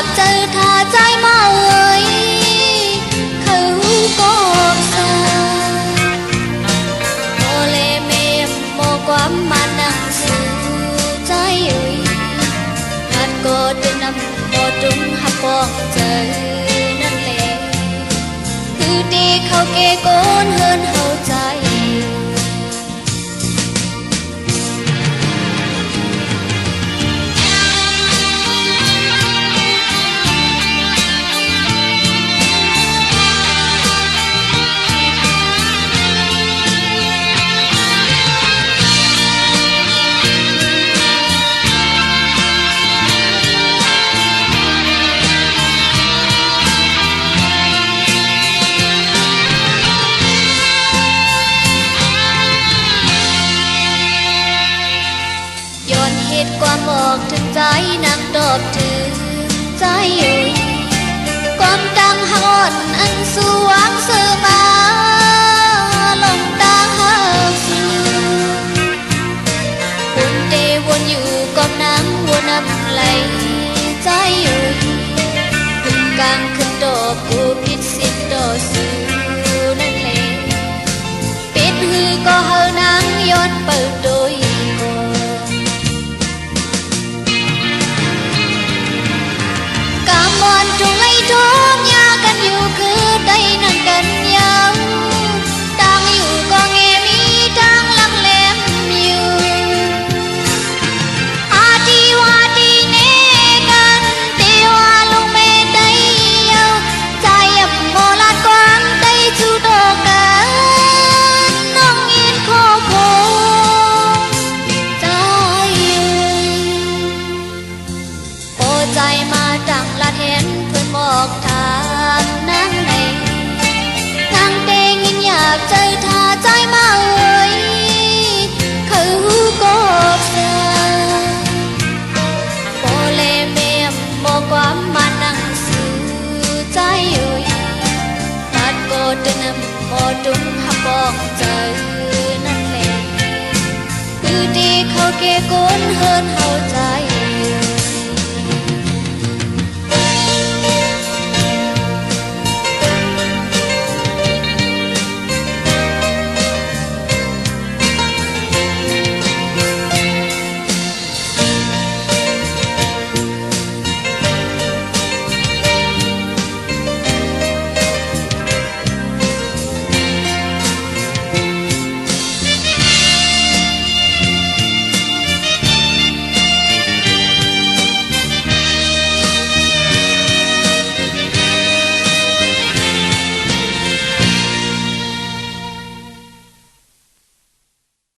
บเจอท่าใจมาเอ่ยเขาก็ซาโมเลเมมโมความมานังสื่อใจเอ่ยนัดก็เดินนำโมจุงหักปองเจอนั่นแหละคือดีเขาเกโกนเฮินเฮาใจความบอกถึงใจนักดอบถึงใจอยู่ความดังหอนอันสว่างเสือมาลงตาหาสื่อวนเดวนอยู่กับน้ำวนน้ำไหลใจอยู่ถึงกลางขึ้นดอกกูพิดสิทธิ์ดอกสื่อนั่นแหละปิดหือก็เฮานังย้อนเปิดโดยจงไอ้ท้องยากันอยู่คือได้นั่นกันยาวต่างอยู่ก็แงมีทางลังแหลมอยู่อาทีว่าดีเนกันเตียวลงเมได้ยาวใจยับโมลาดความได้จูดอกกันน้องอินโคโคใจโอใจมาดังละเห็นบอกทางนั่งในทางเตงินอยากเจอท่าใจมาเอ่ยเขาก็ซาโมเลเมียมโมความมานั่งสื่อใจเอ่ยตัดโกดนำโมดุงหักบอกเจอนั่นแหละคือดีเขาเกโกนเฮินเฮาใจ